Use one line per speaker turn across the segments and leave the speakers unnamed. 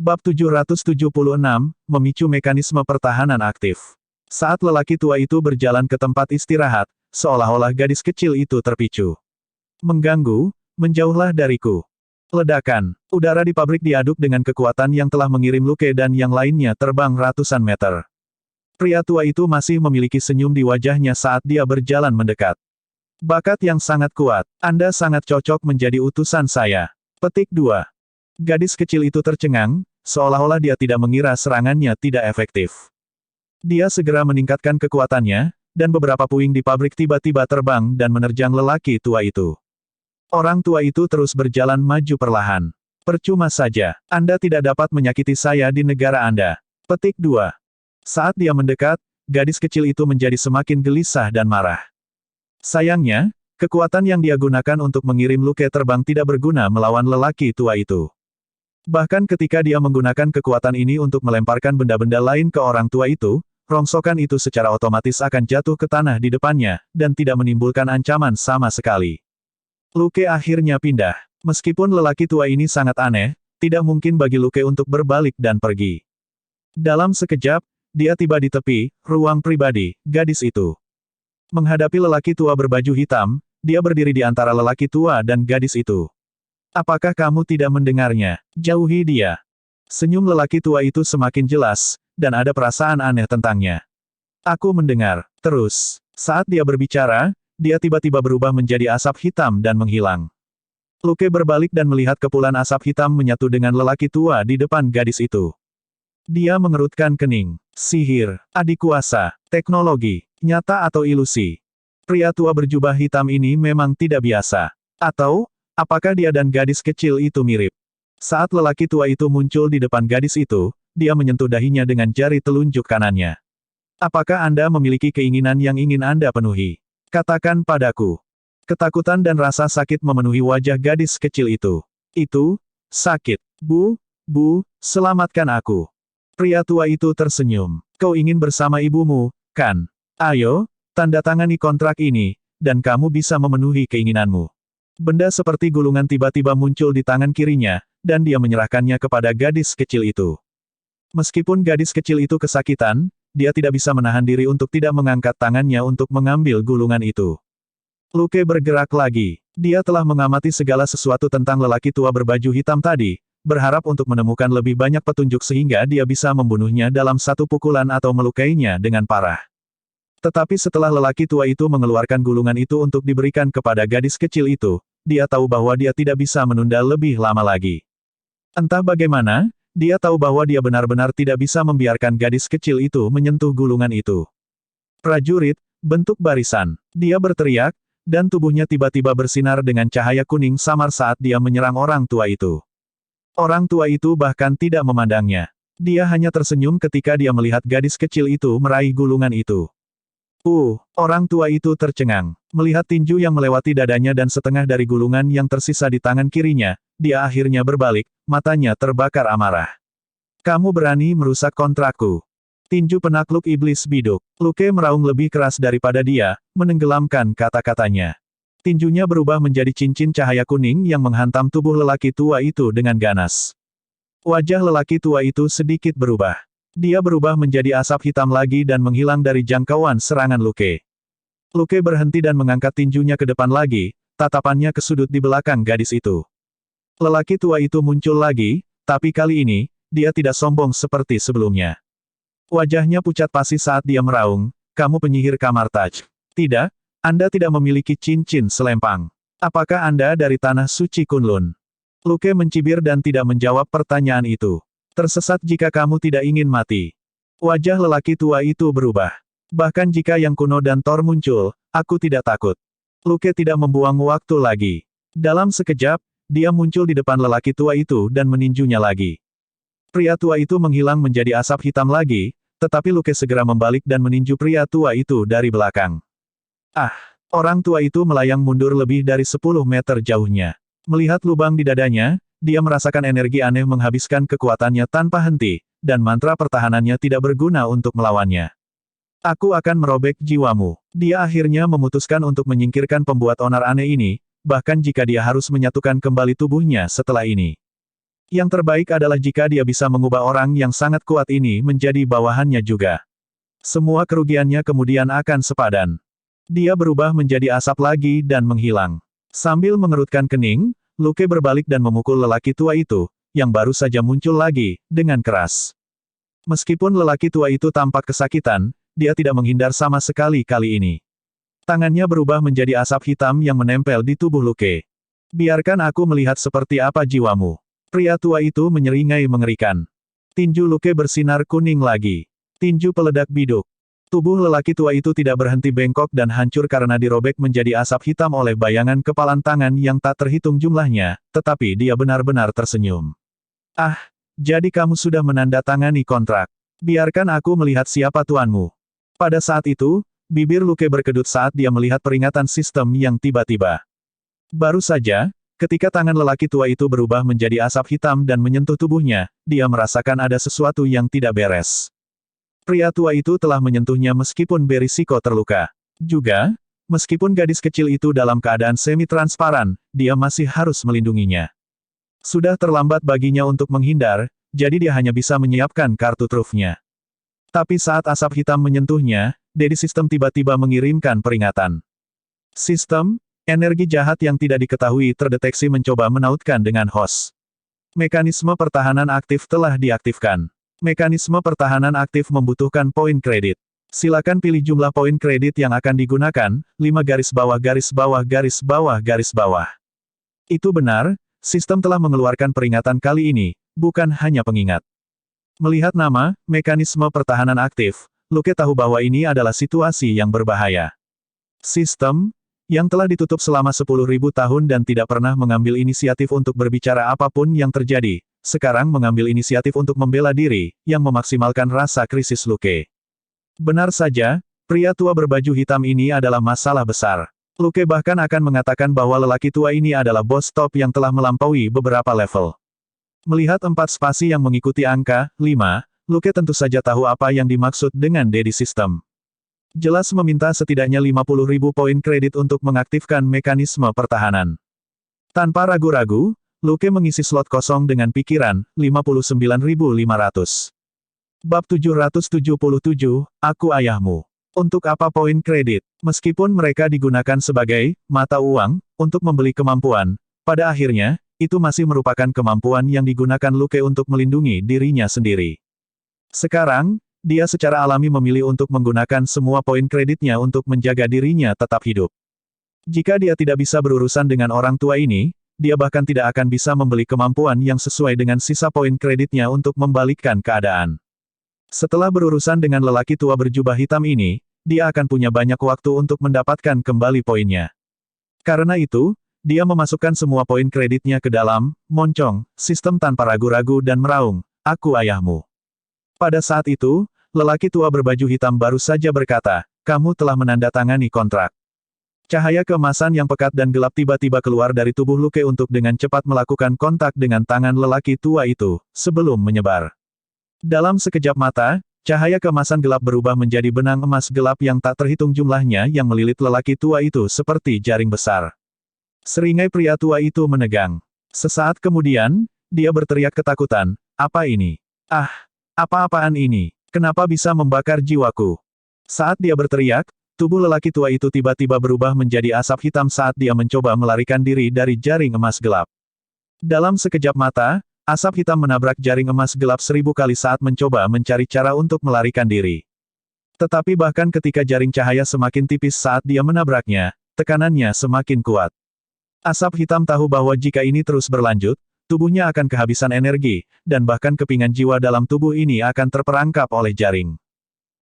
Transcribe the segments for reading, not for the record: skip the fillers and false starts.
Bab 776, Memicu Mekanisme Pertahanan Aktif. Saat lelaki tua itu berjalan ke tempat istirahat, seolah-olah gadis kecil itu terpicu. Mengganggu, menjauhlah dariku. Ledakan, udara di pabrik diaduk dengan kekuatan yang telah mengirim Luke dan yang lainnya terbang ratusan meter. Pria tua itu masih memiliki senyum di wajahnya saat dia berjalan mendekat. Bakat yang sangat kuat, Anda sangat cocok menjadi utusan saya. Petik 2. Gadis kecil itu tercengang, seolah-olah dia tidak mengira serangannya tidak efektif. Dia segera meningkatkan kekuatannya, dan beberapa puing di pabrik tiba-tiba terbang dan menerjang lelaki tua itu. Orang tua itu terus berjalan maju perlahan. Percuma saja, Anda tidak dapat menyakiti saya di negara Anda. Petik 2. Saat dia mendekat, gadis kecil itu menjadi semakin gelisah dan marah. Sayangnya, kekuatan yang dia gunakan untuk mengirim Luke terbang tidak berguna melawan lelaki tua itu. Bahkan ketika dia menggunakan kekuatan ini untuk melemparkan benda-benda lain ke orang tua itu, rongsokan itu secara otomatis akan jatuh ke tanah di depannya, dan tidak menimbulkan ancaman sama sekali. Luke akhirnya pindah. Meskipun lelaki tua ini sangat aneh, tidak mungkin bagi Luke untuk berbalik dan pergi. Dalam sekejap, dia tiba di tepi ruang pribadi gadis itu. Menghadapi lelaki tua berbaju hitam, dia berdiri di antara lelaki tua dan gadis itu. Apakah kamu tidak mendengarnya? Jauhi dia. Senyum lelaki tua itu semakin jelas, dan ada perasaan aneh tentangnya. Aku mendengar. Terus, saat dia berbicara, dia tiba-tiba berubah menjadi asap hitam dan menghilang. Luke berbalik dan melihat kepulan asap hitam menyatu dengan lelaki tua di depan gadis itu. Dia mengerutkan kening. Sihir, adikuasa, teknologi, nyata atau ilusi. Pria tua berjubah hitam ini memang tidak biasa. Atau, apakah dia dan gadis kecil itu mirip? Saat lelaki tua itu muncul di depan gadis itu, dia menyentuh dahinya dengan jari telunjuk kanannya. Apakah Anda memiliki keinginan yang ingin Anda penuhi? Katakan padaku. Ketakutan dan rasa sakit memenuhi wajah gadis kecil itu. Itu, sakit. Bu, selamatkan aku. Pria tua itu tersenyum. Kau ingin bersama ibumu, kan? Ayo, tanda tangani kontrak ini, dan kamu bisa memenuhi keinginanmu. Benda seperti gulungan tiba-tiba muncul di tangan kirinya, dan dia menyerahkannya kepada gadis kecil itu. Meskipun gadis kecil itu kesakitan, dia tidak bisa menahan diri untuk tidak mengangkat tangannya untuk mengambil gulungan itu. Luke bergerak lagi. Dia telah mengamati segala sesuatu tentang lelaki tua berbaju hitam tadi, berharap untuk menemukan lebih banyak petunjuk sehingga dia bisa membunuhnya dalam satu pukulan atau melukainya dengan parah. Tetapi setelah lelaki tua itu mengeluarkan gulungan itu untuk diberikan kepada gadis kecil itu, dia tahu bahwa dia tidak bisa menunda lebih lama lagi. Entah bagaimana, dia tahu bahwa dia benar-benar tidak bisa membiarkan gadis kecil itu menyentuh gulungan itu. Prajurit, bentuk barisan. Dia berteriak, dan tubuhnya tiba-tiba bersinar dengan cahaya kuning samar saat dia menyerang orang tua itu. Orang tua itu bahkan tidak memandangnya. Dia hanya tersenyum ketika dia melihat gadis kecil itu meraih gulungan itu. Orang tua itu tercengang. Melihat tinju yang melewati dadanya dan setengah dari gulungan yang tersisa di tangan kirinya, dia akhirnya berbalik, matanya terbakar amarah. Kamu berani merusak kontrakku. Tinju penakluk iblis biduk. Luke meraung lebih keras daripada dia, menenggelamkan kata-katanya. Tinjunya berubah menjadi cincin cahaya kuning yang menghantam tubuh lelaki tua itu dengan ganas. Wajah lelaki tua itu sedikit berubah. Dia berubah menjadi asap hitam lagi dan menghilang dari jangkauan serangan Luke. Luke berhenti dan mengangkat tinjunya ke depan lagi, tatapannya ke sudut di belakang gadis itu. Lelaki tua itu muncul lagi, tapi kali ini, dia tidak sombong seperti sebelumnya. Wajahnya pucat pasi saat dia meraung, kamu penyihir Kamartaj. Tidak, Anda tidak memiliki cincin selempang. Apakah Anda dari tanah suci Kunlun? Luke mencibir dan tidak menjawab pertanyaan itu. Tersesat jika kamu tidak ingin mati. Wajah lelaki tua itu berubah. Bahkan jika yang kuno dan Thor muncul, aku tidak takut. Luke tidak membuang waktu lagi. Dalam sekejap, dia muncul di depan lelaki tua itu dan meninjunya lagi. Pria tua itu menghilang menjadi asap hitam lagi, tetapi Luke segera membalik dan meninju pria tua itu dari belakang. Orang tua itu melayang mundur lebih dari 10 meter jauhnya. Melihat lubang di dadanya, dia merasakan energi aneh menghabiskan kekuatannya tanpa henti, dan mantra pertahanannya tidak berguna untuk melawannya. Aku akan merobek jiwamu. Dia akhirnya memutuskan untuk menyingkirkan pembuat onar aneh ini, bahkan jika dia harus menyatukan kembali tubuhnya setelah ini. Yang terbaik adalah jika dia bisa mengubah orang yang sangat kuat ini menjadi bawahannya juga. Semua kerugiannya kemudian akan sepadan. Dia berubah menjadi asap lagi dan menghilang. Sambil mengerutkan kening, Luke berbalik dan memukul lelaki tua itu, yang baru saja muncul lagi, dengan keras. Meskipun lelaki tua itu tampak kesakitan, dia tidak menghindar sama sekali kali ini. Tangannya berubah menjadi asap hitam yang menempel di tubuh Luke. Biarkan aku melihat seperti apa jiwamu. Pria tua itu menyeringai mengerikan. Tinju Luke bersinar kuning lagi. Tinju peledak biduk. Tubuh lelaki tua itu tidak berhenti bengkok dan hancur karena dirobek menjadi asap hitam oleh bayangan kepalan tangan yang tak terhitung jumlahnya, tetapi dia benar-benar tersenyum. Ah, jadi kamu sudah menandatangani kontrak. Biarkan aku melihat siapa tuanmu. Pada saat itu, bibir Luke berkedut saat dia melihat peringatan sistem yang tiba-tiba. Baru saja, ketika tangan lelaki tua itu berubah menjadi asap hitam dan menyentuh tubuhnya, dia merasakan ada sesuatu yang tidak beres. Pria tua itu telah menyentuhnya meskipun berisiko terluka. Juga, meskipun gadis kecil itu dalam keadaan semi-transparan, dia masih harus melindunginya. Sudah terlambat baginya untuk menghindar, jadi dia hanya bisa menyiapkan kartu trufnya. Tapi saat asap hitam menyentuhnya, Dedi Sistem tiba-tiba mengirimkan peringatan. Sistem, energi jahat yang tidak diketahui terdeteksi mencoba menautkan dengan host. Mekanisme pertahanan aktif telah diaktifkan. Mekanisme pertahanan aktif membutuhkan poin kredit. Silakan pilih jumlah poin kredit yang akan digunakan, 5 garis bawah garis bawah garis bawah garis bawah. Itu benar, sistem telah mengeluarkan peringatan kali ini, bukan hanya pengingat. Melihat nama, mekanisme pertahanan aktif, Luke tahu bahwa ini adalah situasi yang berbahaya. Sistem, yang telah ditutup selama 10.000 tahun dan tidak pernah mengambil inisiatif untuk berbicara apapun yang terjadi, sekarang mengambil inisiatif untuk membela diri, yang memaksimalkan rasa krisis Luke. Benar saja, pria tua berbaju hitam ini adalah masalah besar. Luke bahkan akan mengatakan bahwa lelaki tua ini adalah bos top yang telah melampaui beberapa level. Melihat 4 spasi yang mengikuti angka 5, Luke tentu saja tahu apa yang dimaksud dengan Dedi System. Jelas meminta setidaknya 50.000 poin kredit untuk mengaktifkan mekanisme pertahanan. Tanpa ragu-ragu, Luke mengisi slot kosong dengan pikiran, 59.500. Bab 777, Aku Ayahmu. Untuk apa poin kredit? Meskipun mereka digunakan sebagai mata uang untuk membeli kemampuan, pada akhirnya, itu masih merupakan kemampuan yang digunakan Luke untuk melindungi dirinya sendiri. Sekarang, dia secara alami memilih untuk menggunakan semua poin kreditnya untuk menjaga dirinya tetap hidup. Jika dia tidak bisa berurusan dengan orang tua ini, dia bahkan tidak akan bisa membeli kemampuan yang sesuai dengan sisa poin kreditnya untuk membalikkan keadaan. Setelah berurusan dengan lelaki tua berjubah hitam ini, dia akan punya banyak waktu untuk mendapatkan kembali poinnya. Karena itu, dia memasukkan semua poin kreditnya ke dalam moncong sistem tanpa ragu-ragu dan meraung, "Aku ayahmu." Pada saat itu, lelaki tua berbaju hitam baru saja berkata, "Kamu telah menandatangani kontrak." Cahaya keemasan yang pekat dan gelap tiba-tiba keluar dari tubuh Luke untuk dengan cepat melakukan kontak dengan tangan lelaki tua itu, sebelum menyebar. Dalam sekejap mata, cahaya keemasan gelap berubah menjadi benang emas gelap yang tak terhitung jumlahnya yang melilit lelaki tua itu seperti jaring besar. Seringai pria tua itu menegang. Sesaat kemudian, dia berteriak ketakutan, "Apa ini? Ah! Apa-apaan ini? Kenapa bisa membakar jiwaku?" Saat dia berteriak, tubuh lelaki tua itu tiba-tiba berubah menjadi asap hitam saat dia mencoba melarikan diri dari jaring emas gelap. Dalam sekejap mata, asap hitam menabrak jaring emas gelap 1000 kali saat mencoba mencari cara untuk melarikan diri. Tetapi bahkan ketika jaring cahaya semakin tipis saat dia menabraknya, tekanannya semakin kuat. Asap hitam tahu bahwa jika ini terus berlanjut, tubuhnya akan kehabisan energi, dan bahkan kepingan jiwa dalam tubuh ini akan terperangkap oleh jaring.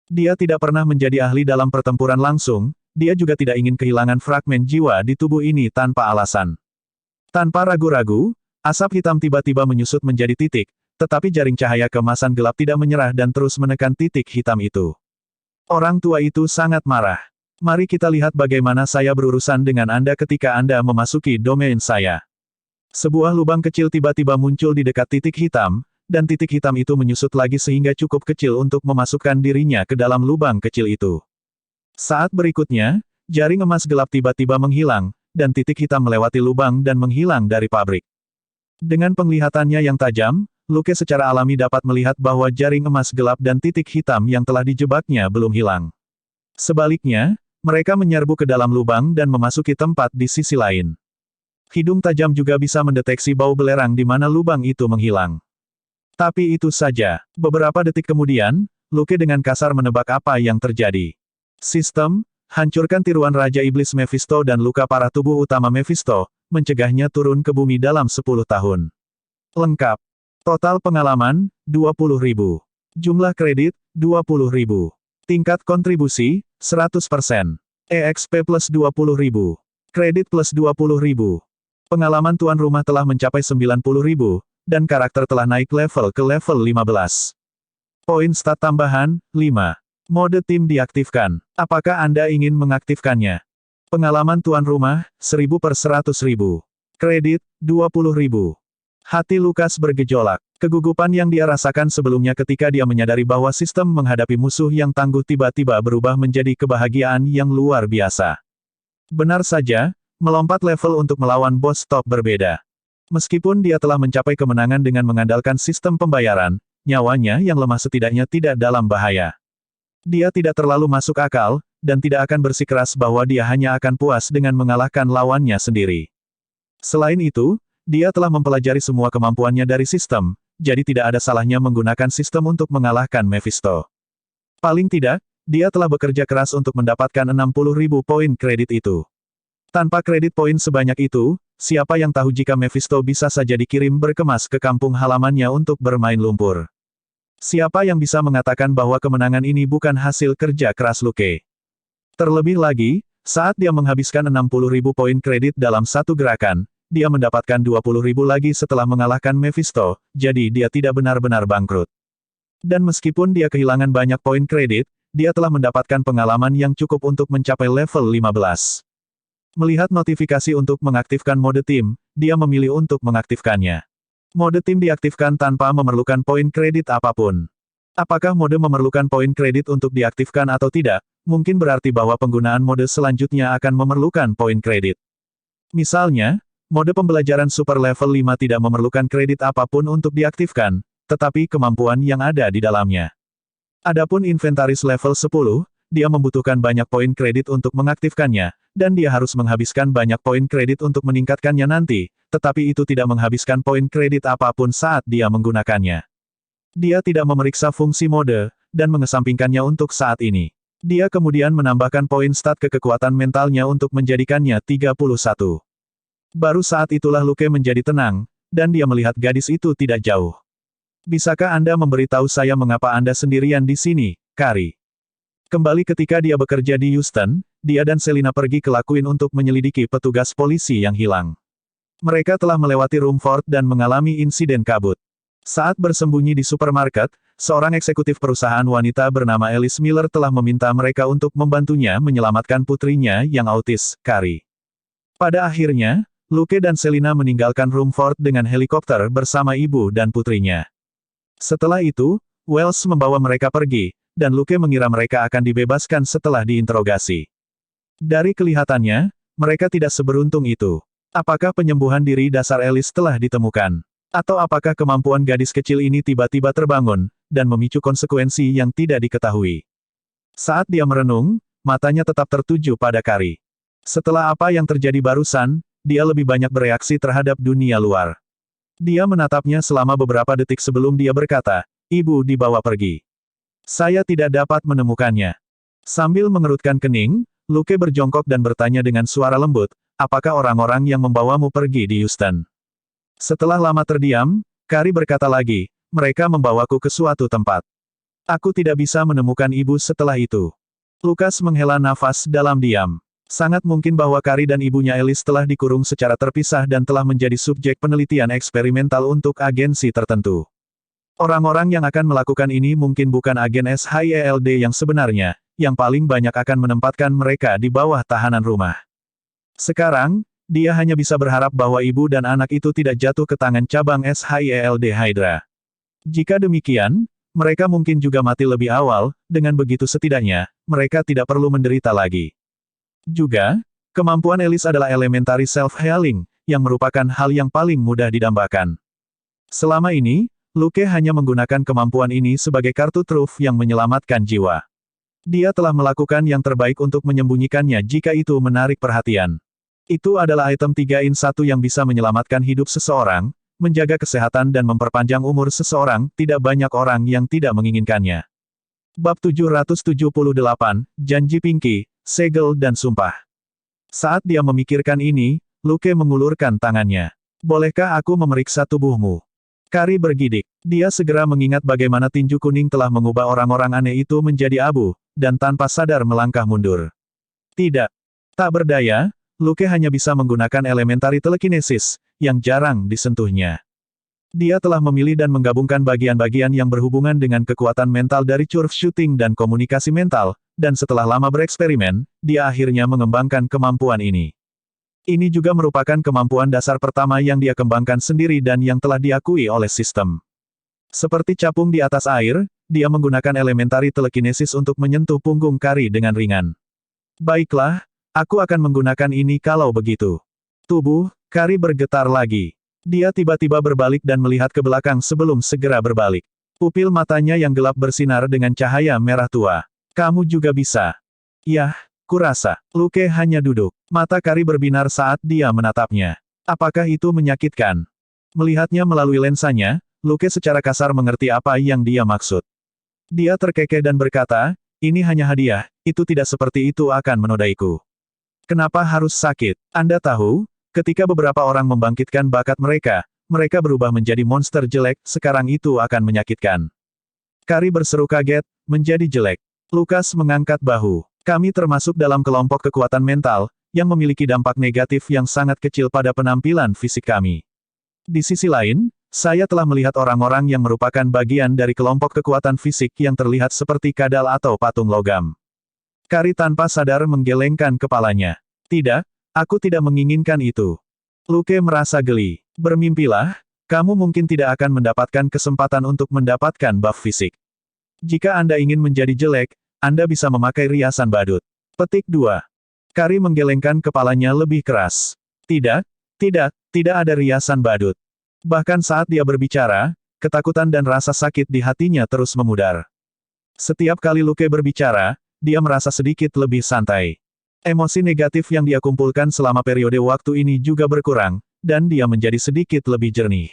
Dia tidak pernah menjadi ahli dalam pertempuran langsung, dia juga tidak ingin kehilangan fragmen jiwa di tubuh ini tanpa alasan. Tanpa ragu-ragu, asap hitam tiba-tiba menyusut menjadi titik, tetapi jaring cahaya keemasan gelap tidak menyerah dan terus menekan titik hitam itu. Orang tua itu sangat marah. "Mari kita lihat bagaimana saya berurusan dengan Anda ketika Anda memasuki domain saya." Sebuah lubang kecil tiba-tiba muncul di dekat titik hitam, dan titik hitam itu menyusut lagi sehingga cukup kecil untuk memasukkan dirinya ke dalam lubang kecil itu. Saat berikutnya, jaring emas gelap tiba-tiba menghilang, dan titik hitam melewati lubang dan menghilang dari pabrik. Dengan penglihatannya yang tajam, Luke secara alami dapat melihat bahwa jaring emas gelap dan titik hitam yang telah dijebaknya belum hilang. Sebaliknya, mereka menyerbu ke dalam lubang dan memasuki tempat di sisi lain. Hidung tajam juga bisa mendeteksi bau belerang di mana lubang itu menghilang. Tapi itu saja. Beberapa detik kemudian, Luke dengan kasar menebak apa yang terjadi. Sistem, hancurkan tiruan Raja Iblis Mephisto dan luka parah tubuh utama Mephisto, mencegahnya turun ke bumi dalam 10 tahun. Lengkap. Total pengalaman, 20.000. Jumlah kredit, 20.000. Tingkat kontribusi, 100%. EXP plus 20.000. Kredit plus 20.000. Pengalaman tuan rumah telah mencapai 90.000, dan karakter telah naik level ke level 15. Poin stat tambahan, 5. Mode tim diaktifkan. Apakah Anda ingin mengaktifkannya? Pengalaman tuan rumah, 1000 per 100.000. Kredit, 20.000. Hati Lukas bergejolak. Kegugupan yang dia rasakan sebelumnya ketika dia menyadari bahwa sistem menghadapi musuh yang tangguh tiba-tiba berubah menjadi kebahagiaan yang luar biasa. Benar saja, melompat level untuk melawan bos top berbeda. Meskipun dia telah mencapai kemenangan dengan mengandalkan sistem pembayaran, nyawanya yang lemah setidaknya tidak dalam bahaya. Dia tidak terlalu masuk akal, dan tidak akan bersikeras bahwa dia hanya akan puas dengan mengalahkan lawannya sendiri. Selain itu, dia telah mempelajari semua kemampuannya dari sistem, jadi tidak ada salahnya menggunakan sistem untuk mengalahkan Mephisto. Paling tidak, dia telah bekerja keras untuk mendapatkan 60.000 poin kredit itu. Tanpa kredit poin sebanyak itu, siapa yang tahu jika Mephisto bisa saja dikirim berkemas ke kampung halamannya untuk bermain lumpur. Siapa yang bisa mengatakan bahwa kemenangan ini bukan hasil kerja keras Luke? Terlebih lagi, saat dia menghabiskan 60.000 poin kredit dalam satu gerakan, dia mendapatkan 20.000 lagi setelah mengalahkan Mephisto, jadi dia tidak benar-benar bangkrut. Dan meskipun dia kehilangan banyak poin kredit, dia telah mendapatkan pengalaman yang cukup untuk mencapai level 15. Melihat notifikasi untuk mengaktifkan mode tim, dia memilih untuk mengaktifkannya. Mode tim diaktifkan tanpa memerlukan poin kredit apapun. Apakah mode memerlukan poin kredit untuk diaktifkan atau tidak, mungkin berarti bahwa penggunaan mode selanjutnya akan memerlukan poin kredit. Misalnya, mode pembelajaran super level 5 tidak memerlukan kredit apapun untuk diaktifkan, tetapi kemampuan yang ada di dalamnya. Adapun inventaris level 10, dia membutuhkan banyak poin kredit untuk mengaktifkannya, dan dia harus menghabiskan banyak poin kredit untuk meningkatkannya nanti, tetapi itu tidak menghabiskan poin kredit apapun saat dia menggunakannya. Dia tidak memeriksa fungsi mode, dan mengesampingkannya untuk saat ini. Dia kemudian menambahkan poin stat ke kekuatan mentalnya untuk menjadikannya 31. Baru saat itulah Luke menjadi tenang, dan dia melihat gadis itu tidak jauh. Bisakah Anda memberitahu saya mengapa Anda sendirian di sini, Kari? Kembali ketika dia bekerja di Houston, dia dan Selina pergi ke Lakuin untuk menyelidiki petugas polisi yang hilang. Mereka telah melewati Rumford dan mengalami insiden kabut. Saat bersembunyi di supermarket, seorang eksekutif perusahaan wanita bernama Alice Miller telah meminta mereka untuk membantunya menyelamatkan putrinya yang autis, Kari. Pada akhirnya, Luke dan Selina meninggalkan Rumford dengan helikopter bersama ibu dan putrinya. Setelah itu, Wells membawa mereka pergi, dan Luke mengira mereka akan dibebaskan setelah diinterogasi. Dari kelihatannya, mereka tidak seberuntung itu. Apakah penyembuhan diri dasar Alice telah ditemukan? Atau apakah kemampuan gadis kecil ini tiba-tiba terbangun, dan memicu konsekuensi yang tidak diketahui? Saat dia merenung, matanya tetap tertuju pada Kari. Setelah apa yang terjadi barusan, dia lebih banyak bereaksi terhadap dunia luar. Dia menatapnya selama beberapa detik sebelum dia berkata, "Ibu dibawa pergi. Saya tidak dapat menemukannya." Sambil mengerutkan kening, Luke berjongkok dan bertanya dengan suara lembut, "Apakah orang-orang yang membawamu pergi di Houston?" Setelah lama terdiam, Kari berkata lagi, "Mereka membawaku ke suatu tempat. Aku tidak bisa menemukan ibu setelah itu." Lukas menghela nafas dalam diam. Sangat mungkin bahwa Kari dan ibunya Alice telah dikurung secara terpisah dan telah menjadi subjek penelitian eksperimental untuk agensi tertentu. Orang-orang yang akan melakukan ini mungkin bukan agen SHIELD yang sebenarnya, yang paling banyak akan menempatkan mereka di bawah tahanan rumah. Sekarang, dia hanya bisa berharap bahwa ibu dan anak itu tidak jatuh ke tangan cabang SHIELD Hydra. Jika demikian, mereka mungkin juga mati lebih awal, dengan begitu setidaknya, mereka tidak perlu menderita lagi. Juga, kemampuan Alice adalah elementary self-healing, yang merupakan hal yang paling mudah didambakan. Selama ini, Luke hanya menggunakan kemampuan ini sebagai kartu truf yang menyelamatkan jiwa. Dia telah melakukan yang terbaik untuk menyembunyikannya jika itu menarik perhatian. Itu adalah item 3 in 1 yang bisa menyelamatkan hidup seseorang, menjaga kesehatan dan memperpanjang umur seseorang, tidak banyak orang yang tidak menginginkannya. Bab 778, Janji Pinky, Segel dan Sumpah. Saat dia memikirkan ini, Luke mengulurkan tangannya. Bolehkah aku memeriksa tubuhmu? Kari bergidik. Dia segera mengingat bagaimana tinju kuning telah mengubah orang-orang aneh itu menjadi abu, dan tanpa sadar melangkah mundur. Tidak. Tak berdaya, Luke hanya bisa menggunakan elementary telekinesis, yang jarang disentuhnya. Dia telah memilih dan menggabungkan bagian-bagian yang berhubungan dengan kekuatan mental dari curve shooting dan komunikasi mental, dan setelah lama bereksperimen, dia akhirnya mengembangkan kemampuan ini. Ini juga merupakan kemampuan dasar pertama yang dia kembangkan sendiri dan yang telah diakui oleh sistem. Seperti capung di atas air, dia menggunakan elementary telekinesis untuk menyentuh punggung Kari dengan ringan. Baiklah, aku akan menggunakan ini kalau begitu. Tubuh Kari bergetar lagi. Dia tiba-tiba berbalik dan melihat ke belakang sebelum segera berbalik. Pupil matanya yang gelap bersinar dengan cahaya merah tua. Kamu juga bisa. Yah, kurasa. Luke hanya duduk. Mata Kari berbinar saat dia menatapnya. Apakah itu menyakitkan? Melihatnya melalui lensanya, Luke secara kasar mengerti apa yang dia maksud. Dia terkekeh dan berkata, ini hanya hadiah, itu tidak seperti itu akan menodaiku. Kenapa harus sakit? Anda tahu? Ketika beberapa orang membangkitkan bakat mereka, mereka berubah menjadi monster jelek, sekarang itu akan menyakitkan. Kari berseru kaget, menjadi jelek. Lukas mengangkat bahu. Kami termasuk dalam kelompok kekuatan mental, yang memiliki dampak negatif yang sangat kecil pada penampilan fisik kami. Di sisi lain, saya telah melihat orang-orang yang merupakan bagian dari kelompok kekuatan fisik yang terlihat seperti kadal atau patung logam. Kari tanpa sadar menggelengkan kepalanya. Tidak. Aku tidak menginginkan itu. Luke merasa geli. Bermimpilah, kamu mungkin tidak akan mendapatkan kesempatan untuk mendapatkan buff fisik. Jika Anda ingin menjadi jelek, Anda bisa memakai riasan badut. Petik 2. Kari menggelengkan kepalanya lebih keras. Tidak ada riasan badut. Bahkan saat dia berbicara, ketakutan dan rasa sakit di hatinya terus memudar. Setiap kali Luke berbicara, dia merasa sedikit lebih santai. Emosi negatif yang dia kumpulkan selama periode waktu ini juga berkurang, dan dia menjadi sedikit lebih jernih.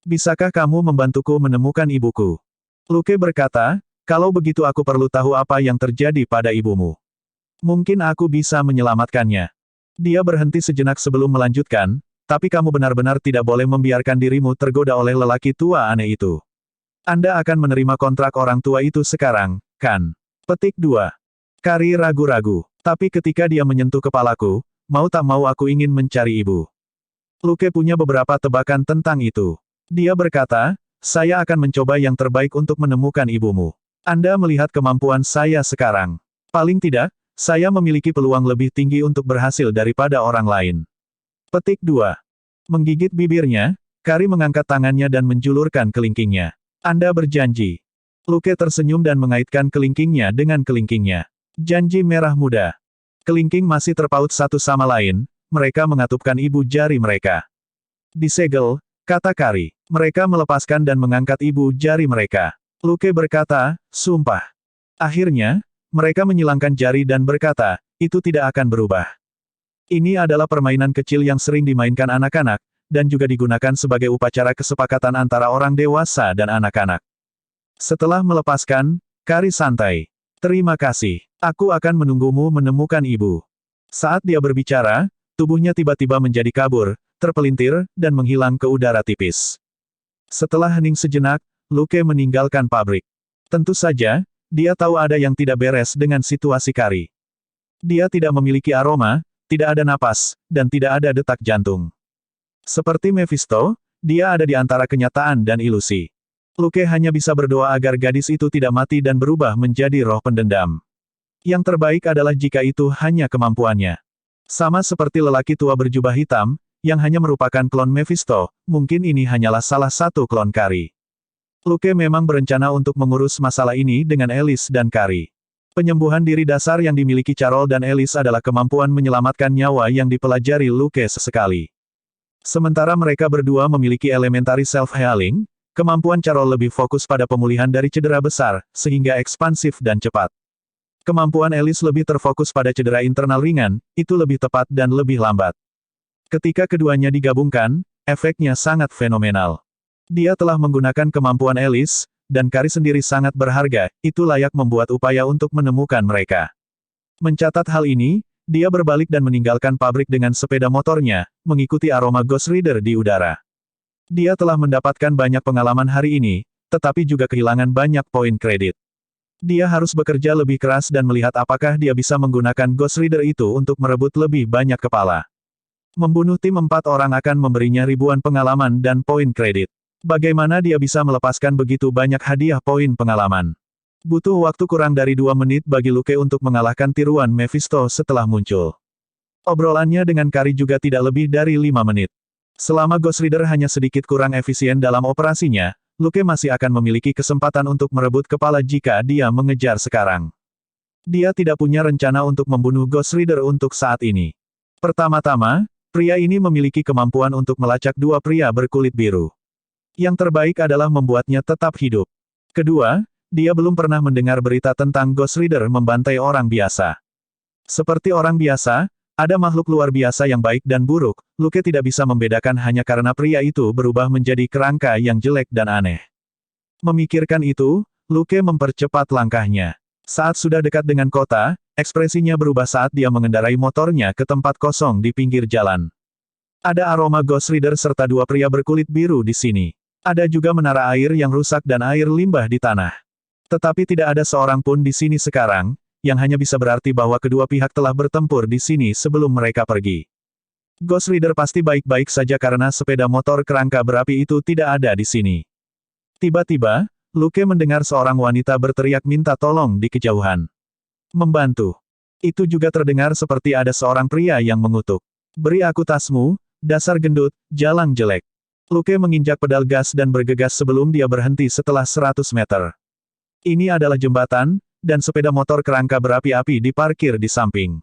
Bisakah kamu membantuku menemukan ibuku? Luke berkata, kalau begitu aku perlu tahu apa yang terjadi pada ibumu. Mungkin aku bisa menyelamatkannya. Dia berhenti sejenak sebelum melanjutkan, tapi kamu benar-benar tidak boleh membiarkan dirimu tergoda oleh lelaki tua aneh itu. Anda akan menerima kontrak orang tua itu sekarang, kan? Petik 2. Kari ragu-ragu. Tapi ketika dia menyentuh kepalaku, mau tak mau aku ingin mencari ibu. Luke punya beberapa tebakan tentang itu. Dia berkata, saya akan mencoba yang terbaik untuk menemukan ibumu. Anda melihat kemampuan saya sekarang. Paling tidak, saya memiliki peluang lebih tinggi untuk berhasil daripada orang lain. Petik 2. Menggigit bibirnya, Kari mengangkat tangannya dan menjulurkan kelingkingnya. Anda berjanji. Luke tersenyum dan mengaitkan kelingkingnya dengan kelingkingnya. Janji merah muda. Kelingking masih terpaut satu sama lain, mereka mengatupkan ibu jari mereka. Disegel, kata Kari. Mereka melepaskan dan mengangkat ibu jari mereka. Luke berkata, sumpah. Akhirnya, mereka menyilangkan jari dan berkata, itu tidak akan berubah. Ini adalah permainan kecil yang sering dimainkan anak-anak, dan juga digunakan sebagai upacara kesepakatan antara orang dewasa dan anak-anak. Setelah melepaskan, Kari santai. Terima kasih. Aku akan menunggumu menemukan ibu. Saat dia berbicara, tubuhnya tiba-tiba menjadi kabur, terpelintir, dan menghilang ke udara tipis. Setelah hening sejenak, Luke meninggalkan pabrik. Tentu saja, dia tahu ada yang tidak beres dengan situasi Kari. Dia tidak memiliki aroma, tidak ada napas, dan tidak ada detak jantung. Seperti Mephisto, dia ada di antara kenyataan dan ilusi. Luke hanya bisa berdoa agar gadis itu tidak mati dan berubah menjadi roh pendendam. Yang terbaik adalah jika itu hanya kemampuannya. Sama seperti lelaki tua berjubah hitam, yang hanya merupakan klon Mephisto, mungkin ini hanyalah salah satu klon Kari. Luke memang berencana untuk mengurus masalah ini dengan Alice dan Kari. Penyembuhan diri dasar yang dimiliki Carol dan Alice adalah kemampuan menyelamatkan nyawa yang dipelajari Luke sesekali. Sementara mereka berdua memiliki elementary self-healing, kemampuan Carol lebih fokus pada pemulihan dari cedera besar, sehingga ekspansif dan cepat. Kemampuan Alice lebih terfokus pada cedera internal ringan, itu lebih tepat dan lebih lambat. Ketika keduanya digabungkan, efeknya sangat fenomenal. Dia telah menggunakan kemampuan Alice, dan Kari sendiri sangat berharga, itu layak membuat upaya untuk menemukan mereka. Mencatat hal ini, dia berbalik dan meninggalkan pabrik dengan sepeda motornya, mengikuti aroma Ghost Rider di udara. Dia telah mendapatkan banyak pengalaman hari ini, tetapi juga kehilangan banyak poin kredit. Dia harus bekerja lebih keras dan melihat apakah dia bisa menggunakan Ghost Rider itu untuk merebut lebih banyak kepala. Membunuh tim 4 orang akan memberinya ribuan pengalaman dan poin kredit. Bagaimana dia bisa melepaskan begitu banyak hadiah poin pengalaman? Butuh waktu kurang dari 2 menit bagi Luke untuk mengalahkan tiruan Mephisto setelah muncul. Obrolannya dengan Kari juga tidak lebih dari 5 menit. Selama Ghost Rider hanya sedikit kurang efisien dalam operasinya, Luke masih akan memiliki kesempatan untuk merebut kepala jika dia mengejar sekarang. Dia tidak punya rencana untuk membunuh Ghost Rider untuk saat ini. Pertama-tama, pria ini memiliki kemampuan untuk melacak 2 pria berkulit biru. Yang terbaik adalah membuatnya tetap hidup. Kedua, dia belum pernah mendengar berita tentang Ghost Rider membantai orang biasa. Seperti orang biasa, ada makhluk luar biasa yang baik dan buruk, Luke tidak bisa membedakan hanya karena pria itu berubah menjadi kerangka yang jelek dan aneh. Memikirkan itu, Luke mempercepat langkahnya. Saat sudah dekat dengan kota, ekspresinya berubah saat dia mengendarai motornya ke tempat kosong di pinggir jalan. Ada aroma Ghost Rider serta 2 pria berkulit biru di sini. Ada juga menara air yang rusak dan air limbah di tanah. Tetapi tidak ada seorang pun di sini sekarang, yang hanya bisa berarti bahwa kedua pihak telah bertempur di sini sebelum mereka pergi. Ghost Rider pasti baik-baik saja karena sepeda motor kerangka berapi itu tidak ada di sini. Tiba-tiba, Luke mendengar seorang wanita berteriak minta tolong di kejauhan. Membantu. Itu juga terdengar seperti ada seorang pria yang mengutuk. Beri aku tasmu, dasar gendut, jalang jelek. Luke menginjak pedal gas dan bergegas sebelum dia berhenti setelah 100 meter. Ini adalah jembatan, dan sepeda motor kerangka berapi-api diparkir di samping.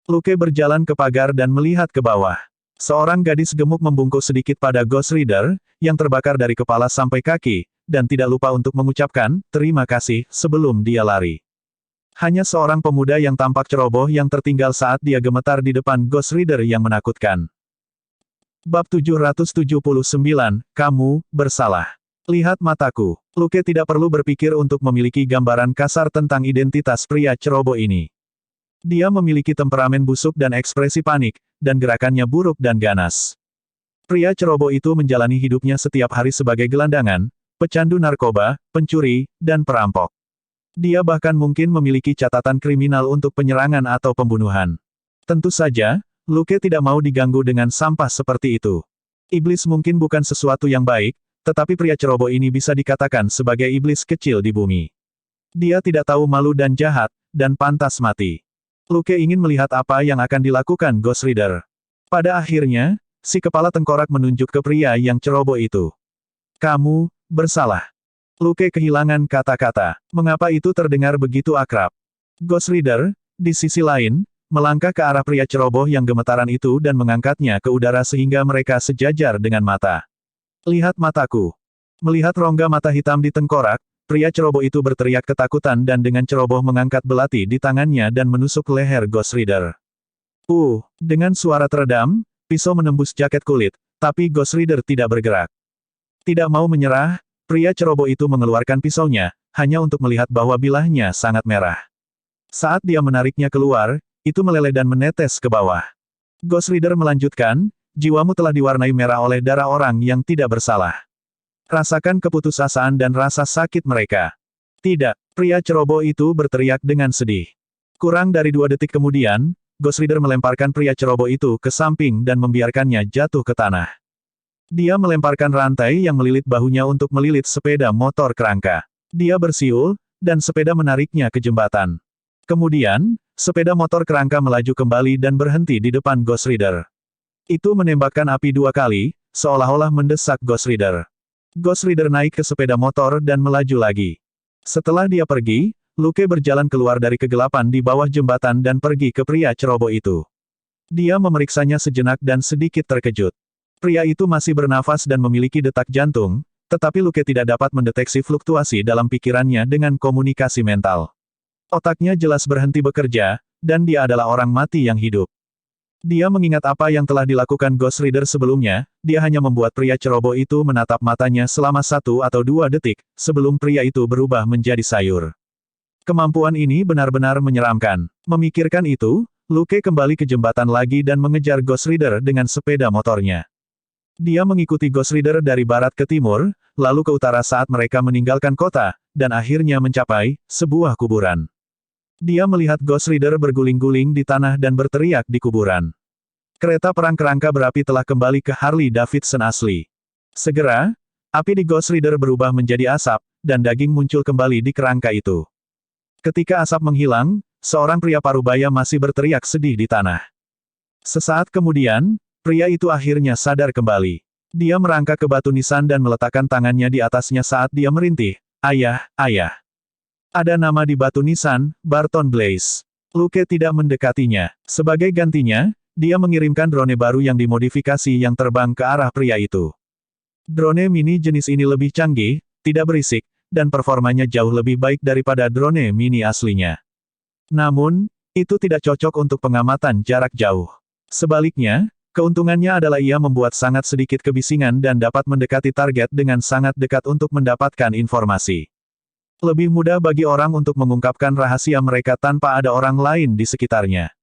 Luke berjalan ke pagar dan melihat ke bawah. Seorang gadis gemuk membungkuk sedikit pada Ghost Rider, yang terbakar dari kepala sampai kaki, dan tidak lupa untuk mengucapkan, terima kasih, sebelum dia lari. Hanya seorang pemuda yang tampak ceroboh yang tertinggal saat dia gemetar di depan Ghost Rider yang menakutkan. Bab 779, kamu bersalah. Lihat mataku. Luke tidak perlu berpikir untuk memiliki gambaran kasar tentang identitas pria ceroboh ini. Dia memiliki temperamen busuk dan ekspresi panik, dan gerakannya buruk dan ganas. Pria ceroboh itu menjalani hidupnya setiap hari sebagai gelandangan, pecandu narkoba, pencuri, dan perampok. Dia bahkan mungkin memiliki catatan kriminal untuk penyerangan atau pembunuhan. Tentu saja, Luke tidak mau diganggu dengan sampah seperti itu. Iblis mungkin bukan sesuatu yang baik, tetapi pria ceroboh ini bisa dikatakan sebagai iblis kecil di bumi. Dia tidak tahu malu dan jahat, dan pantas mati. Luke ingin melihat apa yang akan dilakukan Ghost Rider. Pada akhirnya, si kepala tengkorak menunjuk ke pria yang ceroboh itu. Kamu bersalah. Luke kehilangan kata-kata. Mengapa itu terdengar begitu akrab? Ghost Rider, di sisi lain, melangkah ke arah pria ceroboh yang gemetaran itu dan mengangkatnya ke udara sehingga mereka sejajar dengan mata. Lihat mataku. Melihat rongga mata hitam di tengkorak, pria ceroboh itu berteriak ketakutan dan dengan ceroboh mengangkat belati di tangannya dan menusuk leher Ghost Rider. Dengan suara teredam, pisau menembus jaket kulit, tapi Ghost Rider tidak bergerak. Tidak mau menyerah, pria ceroboh itu mengeluarkan pisaunya, hanya untuk melihat bahwa bilahnya sangat merah. Saat dia menariknya keluar, itu meleleh dan menetes ke bawah. Ghost Rider melanjutkan, jiwamu telah diwarnai merah oleh darah orang yang tidak bersalah. Rasakan keputusasaan dan rasa sakit mereka. Tidak, pria ceroboh itu berteriak dengan sedih. Kurang dari 2 detik kemudian, Ghost Rider melemparkan pria ceroboh itu ke samping dan membiarkannya jatuh ke tanah. Dia melemparkan rantai yang melilit bahunya untuk melilit sepeda motor kerangka. Dia bersiul, dan sepeda menariknya ke jembatan. Kemudian, sepeda motor kerangka melaju kembali dan berhenti di depan Ghost Rider. Itu menembakkan api 2 kali, seolah-olah mendesak Ghost Rider. Ghost Rider naik ke sepeda motor dan melaju lagi. Setelah dia pergi, Luke berjalan keluar dari kegelapan di bawah jembatan dan pergi ke pria ceroboh itu. Dia memeriksanya sejenak dan sedikit terkejut. Pria itu masih bernafas dan memiliki detak jantung, tetapi Luke tidak dapat mendeteksi fluktuasi dalam pikirannya dengan komunikasi mental. Otaknya jelas berhenti bekerja, dan dia adalah orang mati yang hidup. Dia mengingat apa yang telah dilakukan Ghost Rider sebelumnya, dia hanya membuat pria ceroboh itu menatap matanya selama 1 atau 2 detik, sebelum pria itu berubah menjadi sayur. Kemampuan ini benar-benar menyeramkan. Memikirkan itu, Luke kembali ke jembatan lagi dan mengejar Ghost Rider dengan sepeda motornya. Dia mengikuti Ghost Rider dari barat ke timur, lalu ke utara saat mereka meninggalkan kota, dan akhirnya mencapai sebuah kuburan. Dia melihat Ghost Rider berguling-guling di tanah dan berteriak di kuburan. Kereta perang kerangka berapi telah kembali ke Harley Davidson asli. Segera, api di Ghost Rider berubah menjadi asap, dan daging muncul kembali di kerangka itu. Ketika asap menghilang, seorang pria parubaya masih berteriak sedih di tanah. Sesaat kemudian, pria itu akhirnya sadar kembali. Dia merangkak ke batu nisan dan meletakkan tangannya di atasnya saat dia merintih. Ayah, ayah. Ada nama di batu nisan, Barton Blaze. Luke tidak mendekatinya. Sebagai gantinya, dia mengirimkan drone baru yang dimodifikasi yang terbang ke arah pria itu. Drone mini jenis ini lebih canggih, tidak berisik, dan performanya jauh lebih baik daripada drone mini aslinya. Namun, itu tidak cocok untuk pengamatan jarak jauh. Sebaliknya, keuntungannya adalah ia membuat sangat sedikit kebisingan dan dapat mendekati target dengan sangat dekat untuk mendapatkan informasi. Lebih mudah bagi orang untuk mengungkapkan rahasia mereka tanpa ada orang lain di sekitarnya.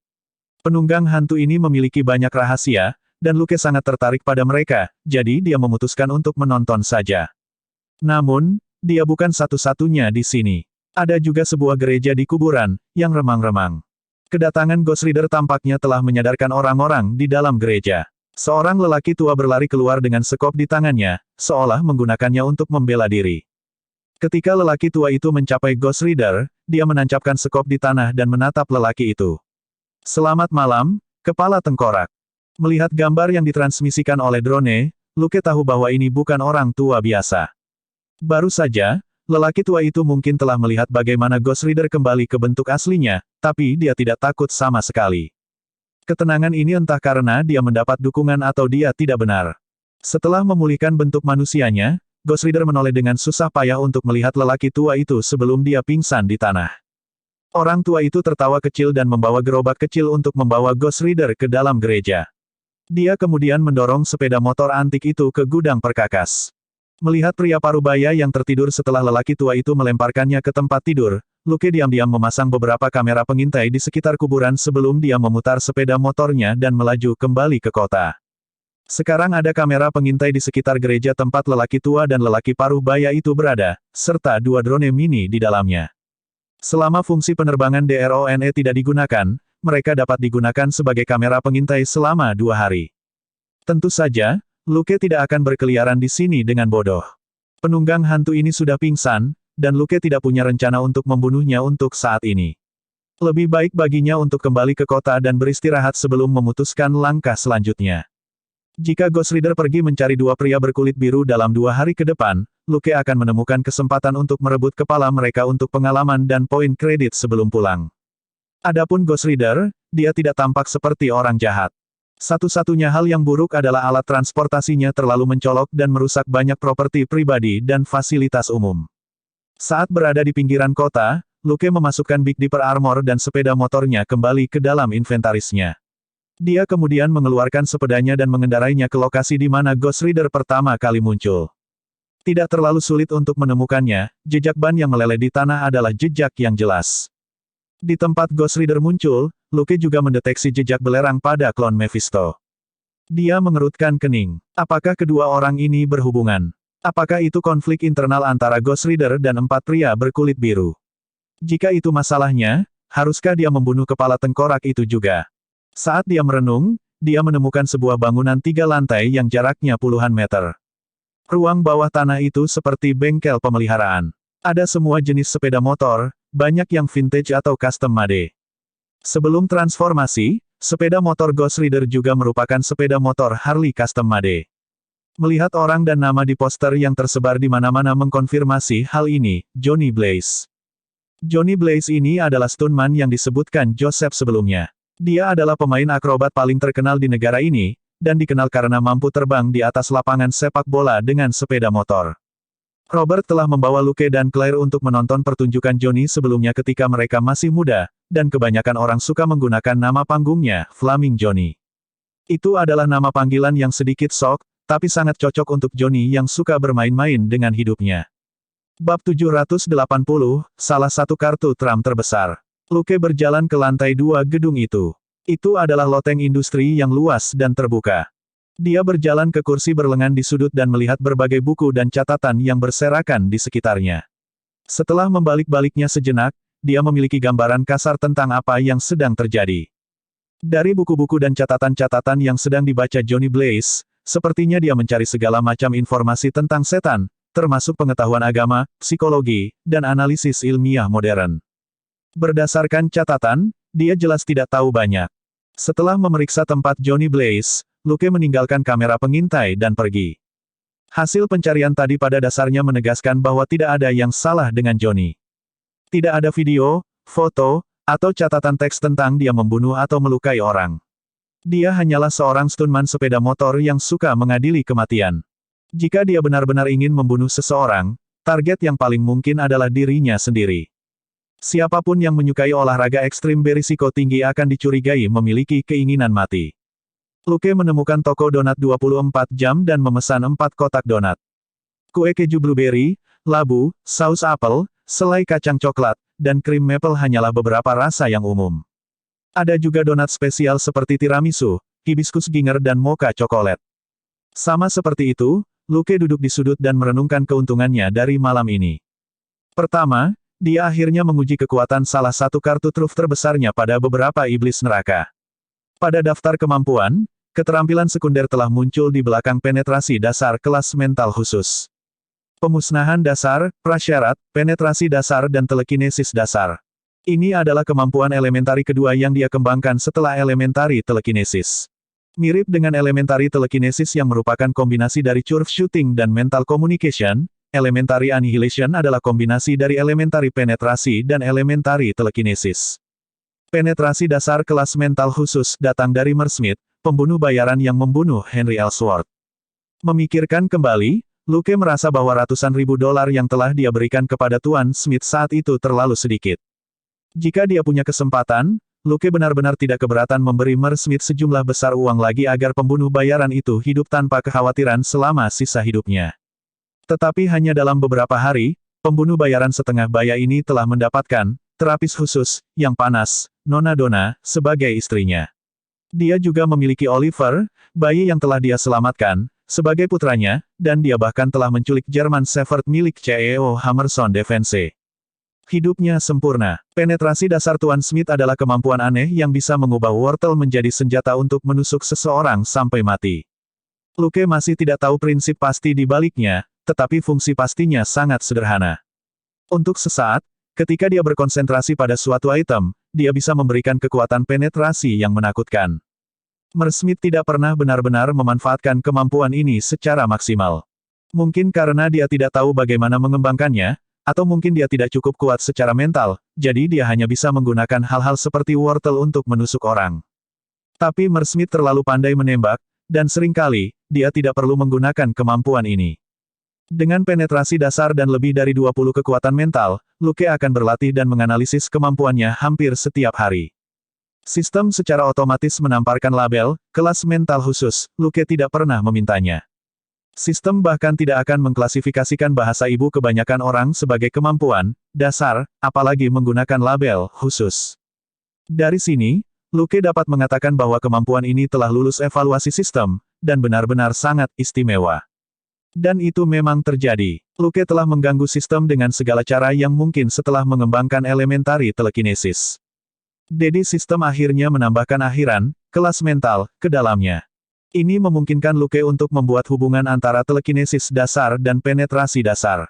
Penunggang hantu ini memiliki banyak rahasia, dan Luke sangat tertarik pada mereka, jadi dia memutuskan untuk menonton saja. Namun, dia bukan satu-satunya di sini. Ada juga sebuah gereja di kuburan, yang remang-remang. Kedatangan Ghost Rider tampaknya telah menyadarkan orang-orang di dalam gereja. Seorang lelaki tua berlari keluar dengan sekop di tangannya, seolah menggunakannya untuk membela diri. Ketika lelaki tua itu mencapai Ghost Rider, dia menancapkan sekop di tanah dan menatap lelaki itu. Selamat malam, kepala tengkorak. Melihat gambar yang ditransmisikan oleh drone, Luke tahu bahwa ini bukan orang tua biasa. Baru saja, lelaki tua itu mungkin telah melihat bagaimana Ghost Rider kembali ke bentuk aslinya, tapi dia tidak takut sama sekali. Ketenangan ini entah karena dia mendapat dukungan atau dia tidak benar. Setelah memulihkan bentuk manusianya, Ghost Rider menoleh dengan susah payah untuk melihat lelaki tua itu sebelum dia pingsan di tanah. Orang tua itu tertawa kecil dan membawa gerobak kecil untuk membawa Ghost Rider ke dalam gereja. Dia kemudian mendorong sepeda motor antik itu ke gudang perkakas. Melihat pria parubaya yang tertidur setelah lelaki tua itu melemparkannya ke tempat tidur, Luke diam-diam memasang beberapa kamera pengintai di sekitar kuburan sebelum dia memutar sepeda motornya dan melaju kembali ke kota. Sekarang ada kamera pengintai di sekitar gereja tempat lelaki tua dan lelaki parubaya itu berada, serta 2 drone mini di dalamnya. Selama fungsi penerbangan drone tidak digunakan, mereka dapat digunakan sebagai kamera pengintai selama 2 hari. Tentu saja, Luke tidak akan berkeliaran di sini dengan bodoh. Penunggang hantu ini sudah pingsan, dan Luke tidak punya rencana untuk membunuhnya untuk saat ini. Lebih baik baginya untuk kembali ke kota dan beristirahat sebelum memutuskan langkah selanjutnya. Jika Ghost Rider pergi mencari 2 pria berkulit biru dalam 2 hari ke depan, Luke akan menemukan kesempatan untuk merebut kepala mereka untuk pengalaman dan poin kredit sebelum pulang. Adapun Ghost Rider, dia tidak tampak seperti orang jahat. Satu-satunya hal yang buruk adalah alat transportasinya terlalu mencolok dan merusak banyak properti pribadi dan fasilitas umum. Saat berada di pinggiran kota, Luke memasukkan Big Dipper Armor dan sepeda motornya kembali ke dalam inventarisnya. Dia kemudian mengeluarkan sepedanya dan mengendarainya ke lokasi di mana Ghost Rider pertama kali muncul. Tidak terlalu sulit untuk menemukannya, jejak ban yang meleleh di tanah adalah jejak yang jelas. Di tempat Ghost Rider muncul, Luke juga mendeteksi jejak belerang pada klon Mephisto. Dia mengerutkan kening. Apakah kedua orang ini berhubungan? Apakah itu konflik internal antara Ghost Rider dan 4 pria berkulit biru? Jika itu masalahnya, haruskah dia membunuh kepala tengkorak itu juga? Saat dia merenung, dia menemukan sebuah bangunan 3 lantai yang jaraknya puluhan meter. Ruang bawah tanah itu seperti bengkel pemeliharaan. Ada semua jenis sepeda motor, banyak yang vintage atau custom made. Sebelum transformasi, sepeda motor Ghost Rider juga merupakan sepeda motor Harley custom made. Melihat orang dan nama di poster yang tersebar di mana-mana mengkonfirmasi hal ini, Johnny Blaze. Johnny Blaze ini adalah stuntman yang disebutkan Joseph sebelumnya. Dia adalah pemain akrobat paling terkenal di negara ini, dan dikenal karena mampu terbang di atas lapangan sepak bola dengan sepeda motor. Robert telah membawa Luke dan Claire untuk menonton pertunjukan Johnny sebelumnya ketika mereka masih muda, dan kebanyakan orang suka menggunakan nama panggungnya, Flaming Johnny. Itu adalah nama panggilan yang sedikit sok, tapi sangat cocok untuk Johnny yang suka bermain-main dengan hidupnya. Bab 780, salah satu kartu Trump terbesar. Luke berjalan ke lantai 2 gedung itu. Itu adalah loteng industri yang luas dan terbuka. Dia berjalan ke kursi berlengan di sudut dan melihat berbagai buku dan catatan yang berserakan di sekitarnya. Setelah membalik-baliknya sejenak, dia memiliki gambaran kasar tentang apa yang sedang terjadi. Dari buku-buku dan catatan-catatan yang sedang dibaca Johnny Blaze, sepertinya dia mencari segala macam informasi tentang setan, termasuk pengetahuan agama, psikologi, dan analisis ilmiah modern. Berdasarkan catatan, dia jelas tidak tahu banyak. Setelah memeriksa tempat Johnny Blaze, Luke meninggalkan kamera pengintai dan pergi. Hasil pencarian tadi pada dasarnya menegaskan bahwa tidak ada yang salah dengan Johnny. Tidak ada video, foto, atau catatan teks tentang dia membunuh atau melukai orang. Dia hanyalah seorang stuntman sepeda motor yang suka mengadili kematian. Jika dia benar-benar ingin membunuh seseorang, target yang paling mungkin adalah dirinya sendiri. Siapapun yang menyukai olahraga ekstrim berisiko tinggi akan dicurigai memiliki keinginan mati. Luke menemukan toko donat 24 jam dan memesan 4 kotak donat. Kue keju blueberry, labu, saus apel, selai kacang coklat, dan krim maple hanyalah beberapa rasa yang umum. Ada juga donat spesial seperti tiramisu, hibiscus ginger dan mocha coklat. Sama seperti itu, Luke duduk di sudut dan merenungkan keuntungannya dari malam ini. Pertama, dia akhirnya menguji kekuatan salah satu kartu truf terbesarnya pada beberapa iblis neraka. Pada daftar kemampuan, keterampilan sekunder telah muncul di belakang penetrasi dasar kelas mental khusus. Pemusnahan dasar, prasyarat, penetrasi dasar dan telekinesis dasar. Ini adalah kemampuan elementari kedua yang dia kembangkan setelah elementari telekinesis. Mirip dengan elementari telekinesis yang merupakan kombinasi dari curve shooting dan mental communication, elementary annihilation adalah kombinasi dari elementari penetrasi dan elementari telekinesis. Penetrasi dasar kelas mental khusus datang dari Smith, pembunuh bayaran yang membunuh Henry Ellsworth. Memikirkan kembali, Luke merasa bahwa ratusan ribu dolar yang telah dia berikan kepada Tuan Smith saat itu terlalu sedikit. Jika dia punya kesempatan, Luke benar-benar tidak keberatan memberi Smith sejumlah besar uang lagi agar pembunuh bayaran itu hidup tanpa kekhawatiran selama sisa hidupnya. Tetapi hanya dalam beberapa hari, pembunuh bayaran setengah baya ini telah mendapatkan terapis khusus, yang panas, Nona Donna, sebagai istrinya. Dia juga memiliki Oliver, bayi yang telah dia selamatkan, sebagai putranya, dan dia bahkan telah menculik German Shepherd milik CEO Hammerson Defense. Hidupnya sempurna. Penetrasi dasar Tuan Smith adalah kemampuan aneh yang bisa mengubah wortel menjadi senjata untuk menusuk seseorang sampai mati. Luke masih tidak tahu prinsip pasti di baliknya, tetapi fungsi pastinya sangat sederhana. Untuk sesaat, ketika dia berkonsentrasi pada suatu item, dia bisa memberikan kekuatan penetrasi yang menakutkan. Smith tidak pernah benar-benar memanfaatkan kemampuan ini secara maksimal. Mungkin karena dia tidak tahu bagaimana mengembangkannya, atau mungkin dia tidak cukup kuat secara mental, jadi dia hanya bisa menggunakan hal-hal seperti wortel untuk menusuk orang. Tapi Smith terlalu pandai menembak, dan seringkali, dia tidak perlu menggunakan kemampuan ini. Dengan penetrasi dasar dan lebih dari 20 kekuatan mental, Luke akan berlatih dan menganalisis kemampuannya hampir setiap hari. Sistem secara otomatis menamparkan label, kelas mental khusus, Luke tidak pernah memintanya. Sistem bahkan tidak akan mengklasifikasikan bahasa ibu kebanyakan orang sebagai kemampuan dasar, apalagi menggunakan label khusus. Dari sini, Luke dapat mengatakan bahwa kemampuan ini telah lulus evaluasi sistem, dan benar-benar sangat istimewa. Dan itu memang terjadi. Luke telah mengganggu sistem dengan segala cara yang mungkin setelah mengembangkan elementari telekinesis. Jadi sistem akhirnya menambahkan akhiran, kelas mental, ke dalamnya. Ini memungkinkan Luke untuk membuat hubungan antara telekinesis dasar dan penetrasi dasar.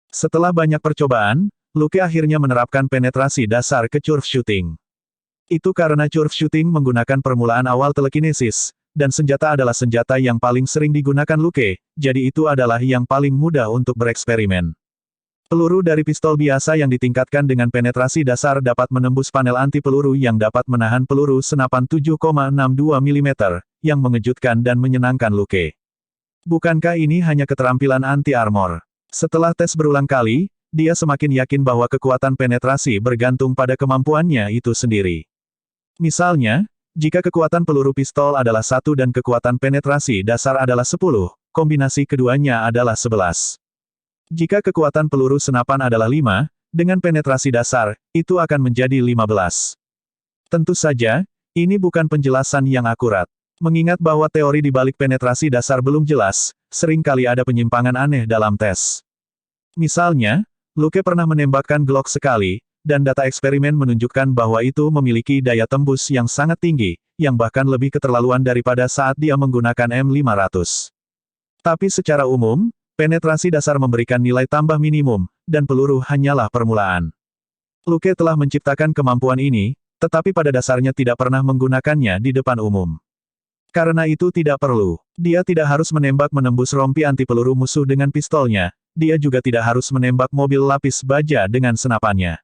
Setelah banyak percobaan, Luke akhirnya menerapkan penetrasi dasar ke curve shooting. Itu karena curve shooting menggunakan permulaan awal telekinesis, dan senjata adalah senjata yang paling sering digunakan Luke, jadi itu adalah yang paling mudah untuk bereksperimen. Peluru dari pistol biasa yang ditingkatkan dengan penetrasi dasar dapat menembus panel anti-peluru yang dapat menahan peluru senapan 7,62 mm, yang mengejutkan dan menyenangkan Luke. Bukankah ini hanya keterampilan anti-armor? Setelah tes berulang kali, dia semakin yakin bahwa kekuatan penetrasi bergantung pada kemampuannya itu sendiri. Misalnya, jika kekuatan peluru pistol adalah 1 dan kekuatan penetrasi dasar adalah 10, kombinasi keduanya adalah 11. Jika kekuatan peluru senapan adalah 5, dengan penetrasi dasar, itu akan menjadi 15. Tentu saja, ini bukan penjelasan yang akurat. Mengingat bahwa teori di balik penetrasi dasar belum jelas, sering kali ada penyimpangan aneh dalam tes. Misalnya, Luke pernah menembakkan Glock sekali, dan data eksperimen menunjukkan bahwa itu memiliki daya tembus yang sangat tinggi, yang bahkan lebih keterlaluan daripada saat dia menggunakan M500. Tapi secara umum, penetrasi dasar memberikan nilai tambah minimum, dan peluru hanyalah permulaan. Luke telah menciptakan kemampuan ini, tetapi pada dasarnya tidak pernah menggunakannya di depan umum. Karena itu tidak perlu. Dia tidak harus menembak menembus rompi anti-peluru musuh dengan pistolnya, dia juga tidak harus menembak mobil lapis baja dengan senapannya.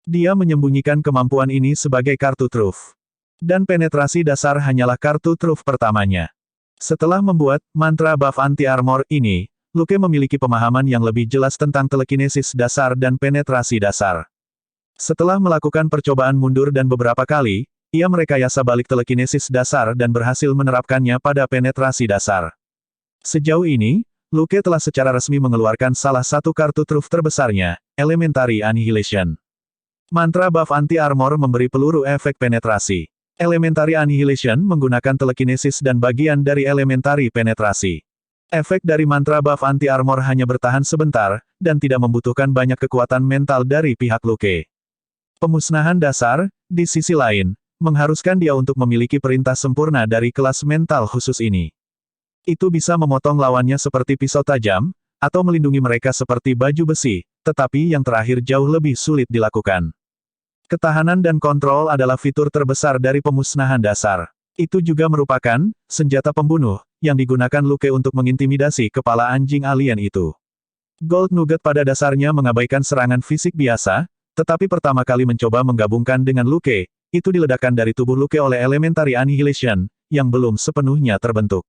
Dia menyembunyikan kemampuan ini sebagai kartu truf. Dan penetrasi dasar hanyalah kartu truf pertamanya. Setelah membuat mantra buff anti-armor ini, Luke memiliki pemahaman yang lebih jelas tentang telekinesis dasar dan penetrasi dasar. Setelah melakukan percobaan mundur dan beberapa kali, ia merekayasa balik telekinesis dasar dan berhasil menerapkannya pada penetrasi dasar. Sejauh ini, Luke telah secara resmi mengeluarkan salah satu kartu truf terbesarnya, Elementary Annihilation. Mantra buff anti-armor memberi peluru efek penetrasi. Elementary Annihilation menggunakan telekinesis dan bagian dari elementary penetrasi. Efek dari mantra buff anti-armor hanya bertahan sebentar, dan tidak membutuhkan banyak kekuatan mental dari pihak Luke. Pemusnahan dasar, di sisi lain, mengharuskan dia untuk memiliki perintah sempurna dari kelas mental khusus ini. Itu bisa memotong lawannya seperti pisau tajam, atau melindungi mereka seperti baju besi, tetapi yang terakhir jauh lebih sulit dilakukan. Ketahanan dan kontrol adalah fitur terbesar dari pemusnahan dasar. Itu juga merupakan senjata pembunuh yang digunakan Luke untuk mengintimidasi kepala anjing alien itu. Gold Nugget pada dasarnya mengabaikan serangan fisik biasa, tetapi pertama kali mencoba menggabungkan dengan Luke, itu diledakkan dari tubuh Luke oleh Elementary Annihilation, yang belum sepenuhnya terbentuk.